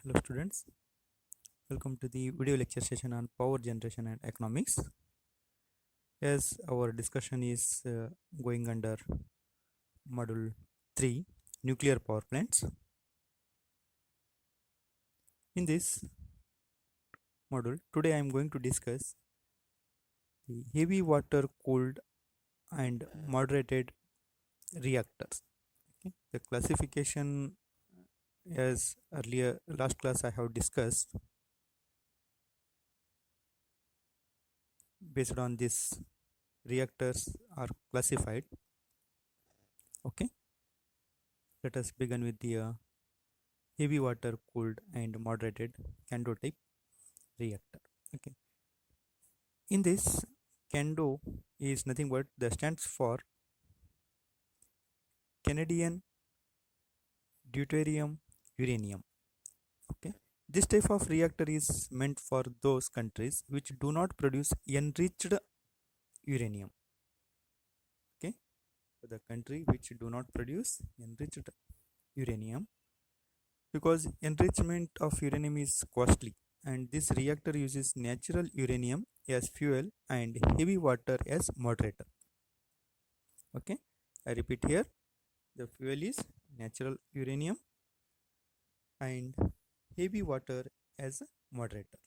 Hello students, welcome to the video lecture session on power generation and economics. As our discussion is going under module 3 nuclear power plants. In this module today I am going to discuss the heavy water cooled and moderated reactors. Okay. The classification, as earlier last class I have discussed, based on this reactors are classified. Okay, let us begin with the heavy water cooled and moderated Kando type reactor. Okay, in this Kando is nothing but the stands for Canadian deuterium uranium. Okay, this type of reactor is meant for those countries which do not produce enriched uranium. Okay, so the country which do not produce enriched uranium, because enrichment of uranium is costly and this reactor uses natural uranium as fuel and heavy water as moderator. Okay, I repeat here, the fuel is natural uranium and heavy water as a moderator.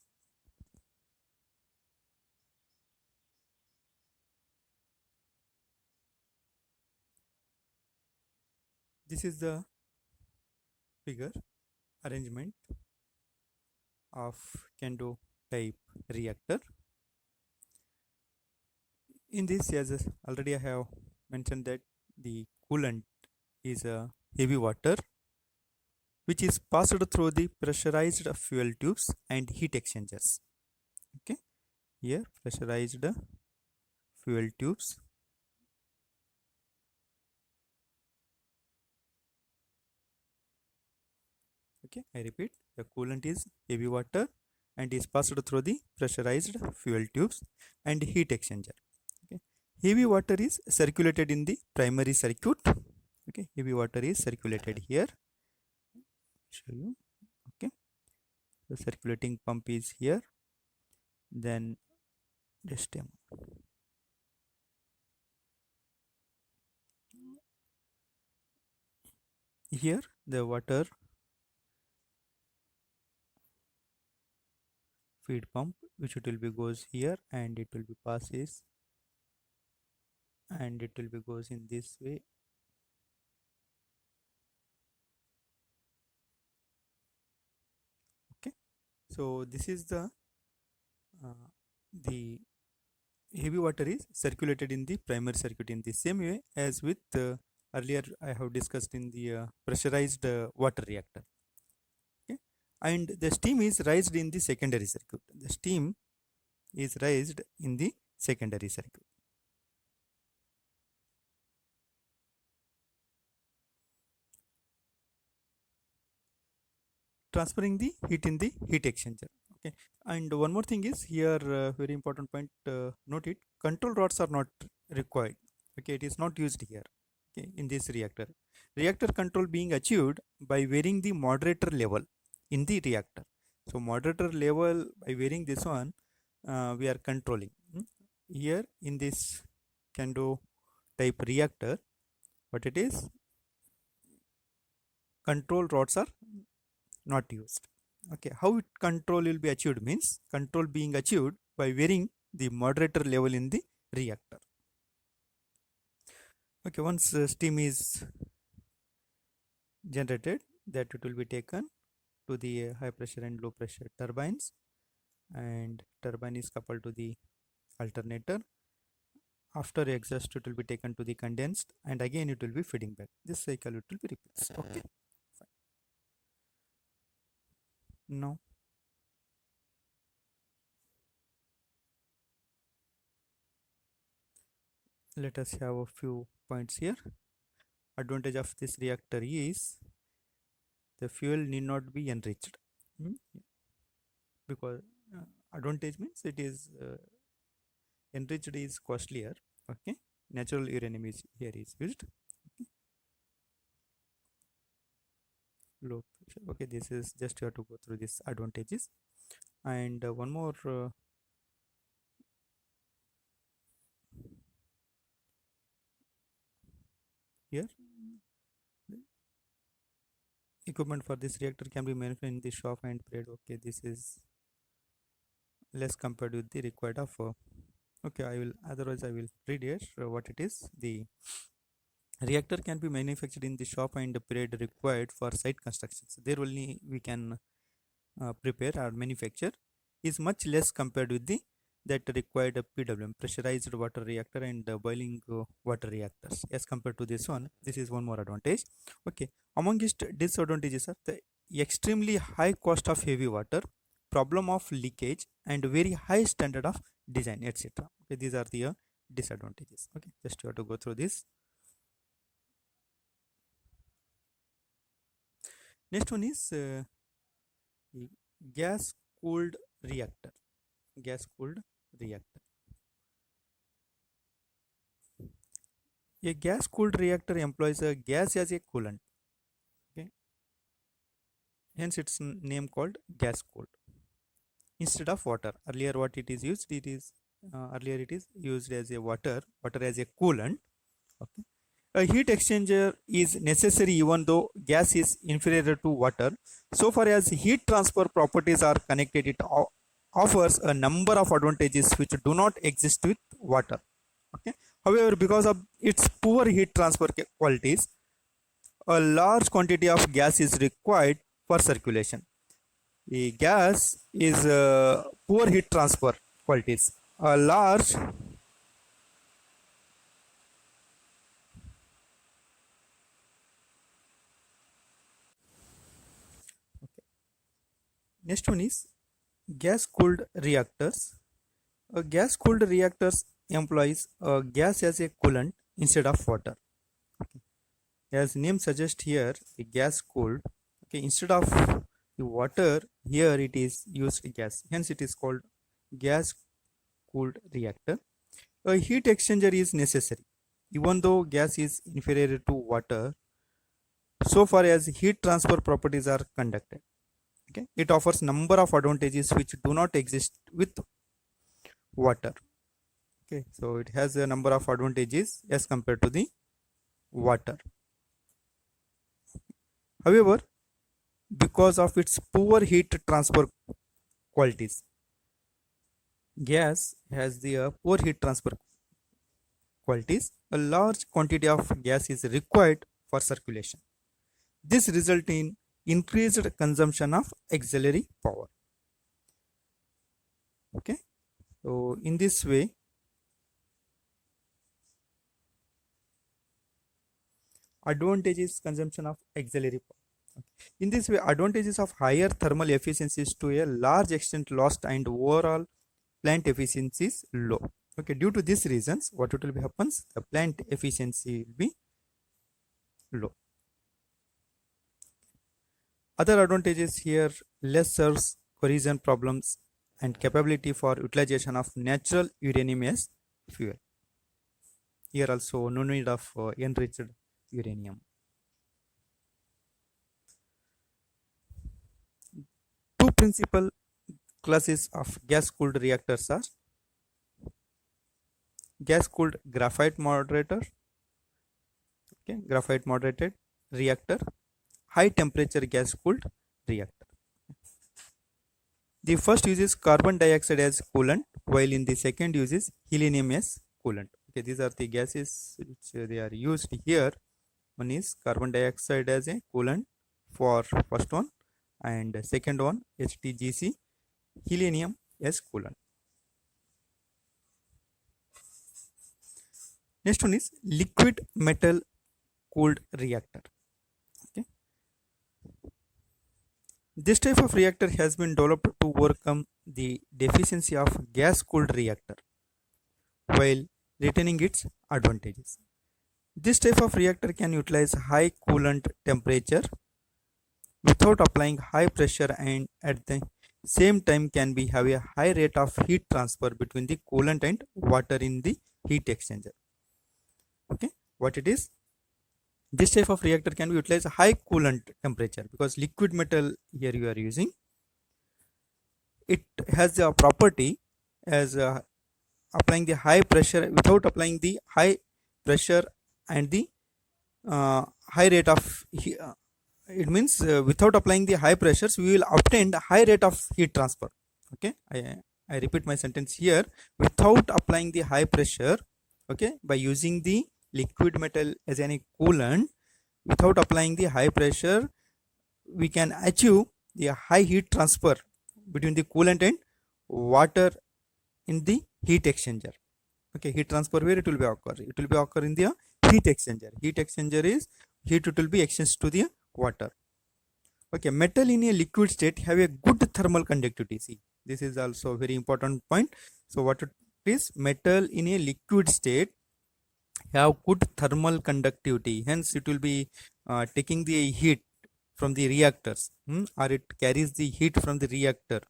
This is the figure arrangement of Kando type reactor. In this, as already I have mentioned, that the coolant is a heavy water which is passed through the pressurized fuel tubes and heat exchangers. Okay, here pressurized fuel tubes. Okay, I repeat, the coolant is heavy water and is passed through the pressurized fuel tubes and heat exchanger. Okay, heavy water is circulated in the primary circuit. Okay, heavy water is circulated here. Show you. Okay, the circulating pump is here. Then just here the water feed pump, which it will be goes here and it will be passes and it will be goes in this way. Okay, so this is the heavy water is circulated in the primary circuit in the same way as with earlier I have discussed in the pressurized water reactor. Okay, and the steam is raised in the secondary circuit. The steam is raised in the secondary circuit. Transferring the heat in the heat exchanger. Okay, and one more thing is here, very important point, note it, control rods are not required. Okay, it is not used here. Okay, in this reactor control being achieved by varying the moderator level in the reactor. So moderator level, by varying this one, we are controlling. Here in this Kando type reactor, what it is, control rods are not used. Okay, how it control will be achieved means control being achieved by varying the moderator level in the reactor. Okay, once steam is generated, that it will be taken to the high pressure and low pressure turbines, and turbine is coupled to the alternator. After exhaust, it will be taken to the condensed and again it will be feeding back. This cycle it will be repeated. Okay, fine. Now let us have a few points here. Advantage of this reactor is the fuel need not be enriched. Because advantage means it is enriched is costlier. Okay, natural uranium is here is used. Okay. low pressure. Okay, this is just you have to go through these advantages. And one more here, equipment for this reactor can be manufactured in the shop and period. Okay, this is less compared with the required of okay, I will, otherwise I will read here what it is. The reactor can be manufactured in the shop and the period required for site construction. So there only we can prepare or manufacture is much less compared with the that required PWM, pressurized water reactor, and boiling water reactors. As compared to this one, this is one more advantage. Okay, among its disadvantages are the extremely high cost of heavy water, problem of leakage, and very high standard of design, etc. Okay, these are the disadvantages. Okay, just you have to go through this. Next one is gas cooled reactor. Gas cooled reactor. A gas cooled reactor employs a gas as a coolant. Okay, hence its name called gas cooled instead of water. Earlier, what it is used, it is earlier it is used as a water as a coolant. Okay, a heat exchanger is necessary even though gas is inferior to water. So far as heat transfer properties are connected, it offers a number of advantages which do not exist with water. Okay, however, because of its poor heat transfer qualities, a large quantity of gas is required for circulation. The gas is poor heat transfer qualities. A large next one is gas cooled reactors. A gas cooled reactors employs a gas as a coolant instead of water. As name suggests here, the gas cooled. Okay, instead of the water, here it is used gas. Hence, it is called gas cooled reactor. A heat exchanger is necessary, even though gas is inferior to water. So far as heat transfer properties are conducted, okay, it offers number of advantages which do not exist with water. Okay, so it has a number of advantages as compared to the water. However, because of its poor heat transfer qualities, gas has the poor heat transfer qualities. A large quantity of gas is required for circulation. This results in increased consumption of auxiliary power. Okay, so in this way, advantages consumption of auxiliary power. Okay. In this way, advantages of higher thermal efficiency is to a large extent lost and overall plant efficiency is low. Okay, due to these reasons, what will be happens? The plant efficiency will be low. Other advantages here, less serves corrosion problems and capability for utilization of natural uranium as fuel. Here also no need of enriched uranium. Two principal classes of gas cooled reactors are gas cooled graphite moderator, okay, graphite moderated reactor, high temperature gas cooled reactor. The first uses carbon dioxide as coolant, while in the second uses helium as coolant. Okay, these are the gases which they are used here. One is carbon dioxide as a coolant for first one, and second one HTGC, helium as coolant. Next one is liquid metal cooled reactor. Okay, this type of reactor has been developed to overcome the deficiency of gas cooled reactor while retaining its advantages. This type of reactor can utilize high coolant temperature without applying high pressure, and at the same time can be have a high rate of heat transfer between the coolant and water in the heat exchanger. Okay, what it is? This type of reactor can be utilized high coolant temperature, because liquid metal here you are using, it has the property as applying the high pressure, without applying the high pressure and the high rate of it means without applying the high pressures we will obtain the high rate of heat transfer. Okay, I repeat my sentence here: without applying the high pressure, okay, by using the liquid metal as any coolant, without applying the high pressure we can achieve the high heat transfer between the coolant and water in the heat exchanger. Okay, heat transfer where it will be occur? It will be occur in the heat exchanger. Heat exchanger is heat, it will be exchanged to the water. Okay, metal in a liquid state have a good thermal conductivity. See, this is also a very important point. So what it is, metal in a liquid state have good thermal conductivity, hence it will be taking the heat from the reactors, or it carries the heat from the reactor,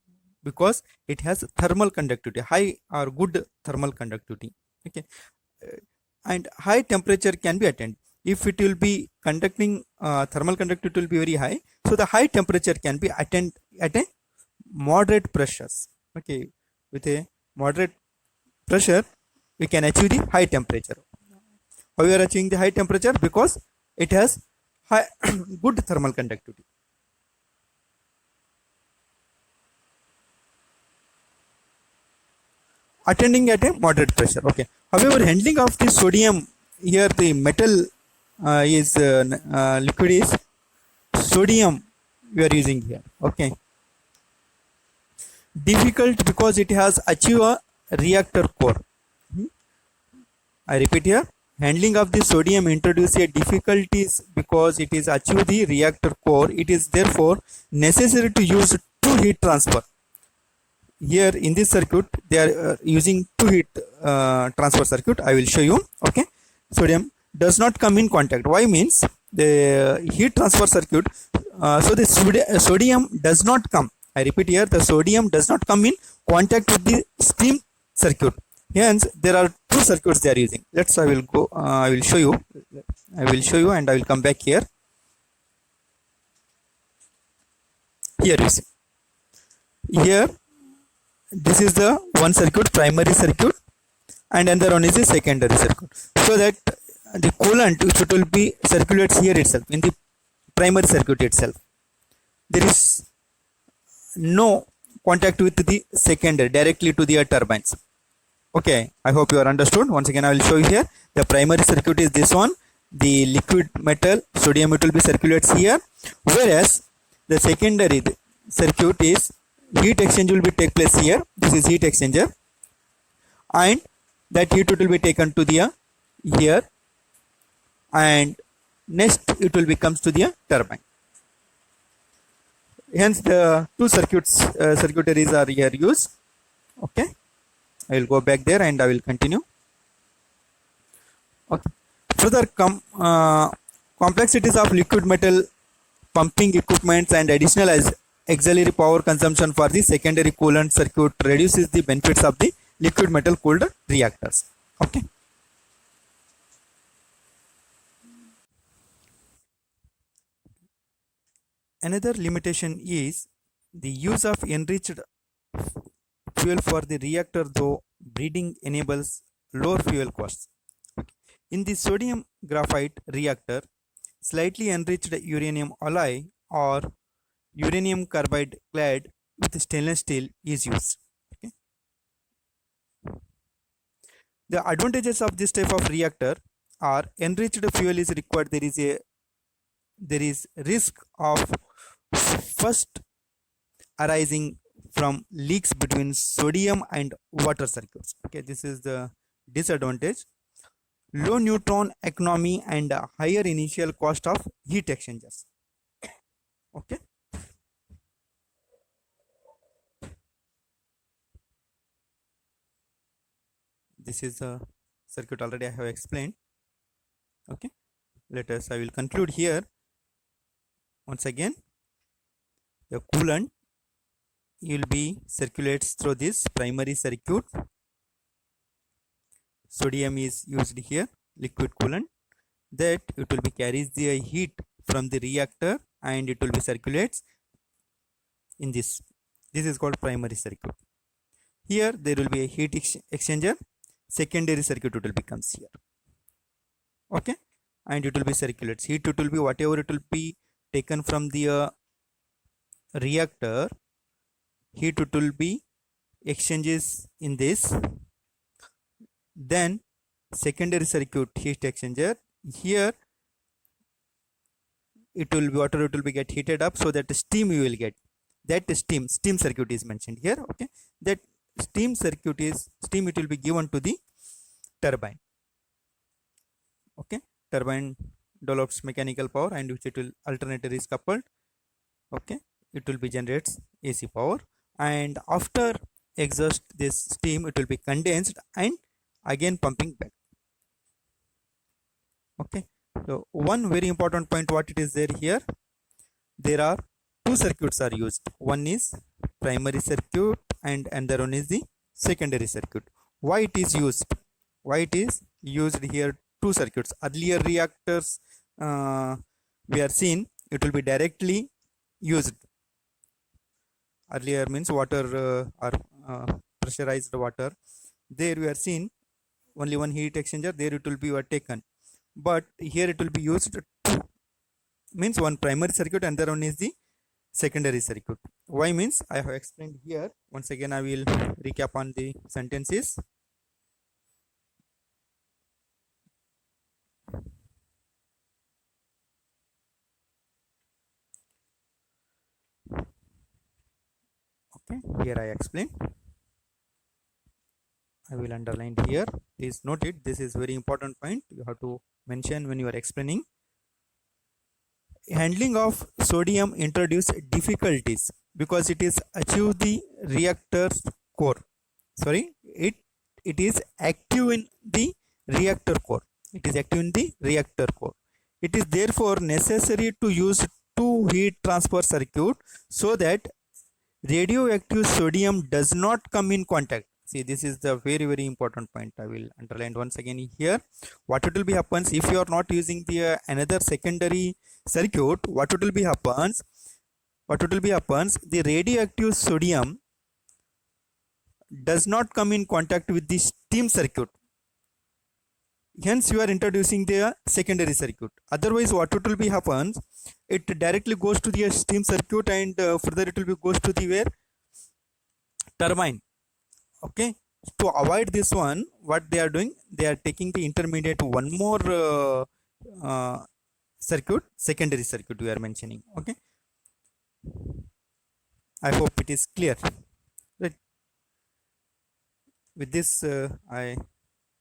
because it has thermal conductivity, high or good thermal conductivity. Okay, and high temperature can be attained if it will be conducting, thermal conductivity will be very high, so the high temperature can be attained at a moderate pressures. Okay, with a moderate pressure we can achieve the high temperature. How we are achieving the high temperature? Because it has high good thermal conductivity. Attending at a moderate pressure. Okay, however, handling of the sodium, here the metal is liquid is sodium we are using here. Okay, difficult because it has achieved a reactor core. I repeat here, handling of the sodium introduces difficulties because it is achieved the reactor core. It is therefore necessary to use two heat transfer. Here in this circuit they are using two heat transfer circuit. I will show you. Okay, sodium does not come in contact. Why means the heat transfer circuit, so the sodium does not come, I repeat here, the sodium does not come in contact with the steam circuit. Hence there are two circuits they are using. Let's I will go I will show you and I will come back here. Here you see, here this is the one circuit, primary circuit, and another one is the secondary circuit. So that the coolant which it will be circulates here itself in the primary circuit itself. There is no contact with the secondary directly to the turbines. Okay, I hope you are understood. Once again I will show you here. The primary circuit is this one, the liquid metal sodium, it will be circulates here, whereas the secondary circuit is heat exchange will be take place here. This is heat exchanger, and that heat will be taken to the here, and next it will be comes to the turbine. Hence the two circuitaries are here used. Okay, I will go back there and I will continue. Okay, further complexities of liquid metal pumping equipments and additional as auxiliary power consumption for the secondary coolant circuit reduces the benefits of the liquid metal cooled reactors. Okay, another limitation is the use of enriched fuel for the reactor, though breeding enables lower fuel costs. Okay. In the sodium graphite reactor, slightly enriched uranium alloy or uranium carbide clad with stainless steel is used. Okay. The advantages of this type of reactor are enriched fuel is required. There is risk of first arising from leaks between sodium and water circuits. Okay, this is the disadvantage. Low neutron economy and higher initial cost of heat exchangers. Okay, this is the circuit already I have explained. Okay, I will conclude here. Once again, the coolant will be circulates through this primary circuit. Sodium is used here, liquid coolant, that it will be carries the heat from the reactor and it will be circulates in this is called primary circuit. Here there will be a heat exchanger, secondary circuit it will becomes here. Okay, and it will be circulates heat, it will be whatever it will be taken from the reactor, heat it will be exchanges in this, then secondary circuit heat exchanger, here it will be water, it will be get heated up so that the steam you will get, that steam circuit is mentioned here. Okay, that steam circuit is steam, it will be given to the turbine. Okay, turbine develops mechanical power and which it will alternator is coupled. Okay, it will be generates AC power, and after exhaust this steam it will be condensed and again pumping back. Okay, so one very important point what it is there here, there are two circuits are used, one is primary circuit and another one is the secondary circuit. Why it is used, why it is used here two circuits? Earlier reactors we are seen it will be directly used, earlier means water or pressurized water, there we are seen only one heat exchanger, there it will be taken, but here it will be used two, means one primary circuit and another one is the secondary circuit. Why means I have explained here, once again I will recap on the sentences. Okay, here I explain, I will underline here, please note it, this is very important point you have to mention when you are explaining. Handling of sodium introduce difficulties because it is achieve the reactor's core, sorry, it is active in the reactor core, it is active in the reactor core. It is therefore necessary to use two heat transfer circuit so that radioactive sodium does not come in contact. See, this is the very very important point, I will underline once again here. What it will be happens if you are not using the another secondary circuit, what it will be happens, the radioactive sodium does not come in contact with the steam circuit, hence you are introducing the secondary circuit. Otherwise what it will be happens, it directly goes to the steam circuit and further it will be goes to the where turbine. Okay, to avoid this one, what they are doing, they are taking the intermediate one more circuit, secondary circuit we are mentioning. Okay, I hope it is clear. Right, with this I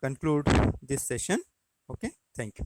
conclude this session. Okay, thank you.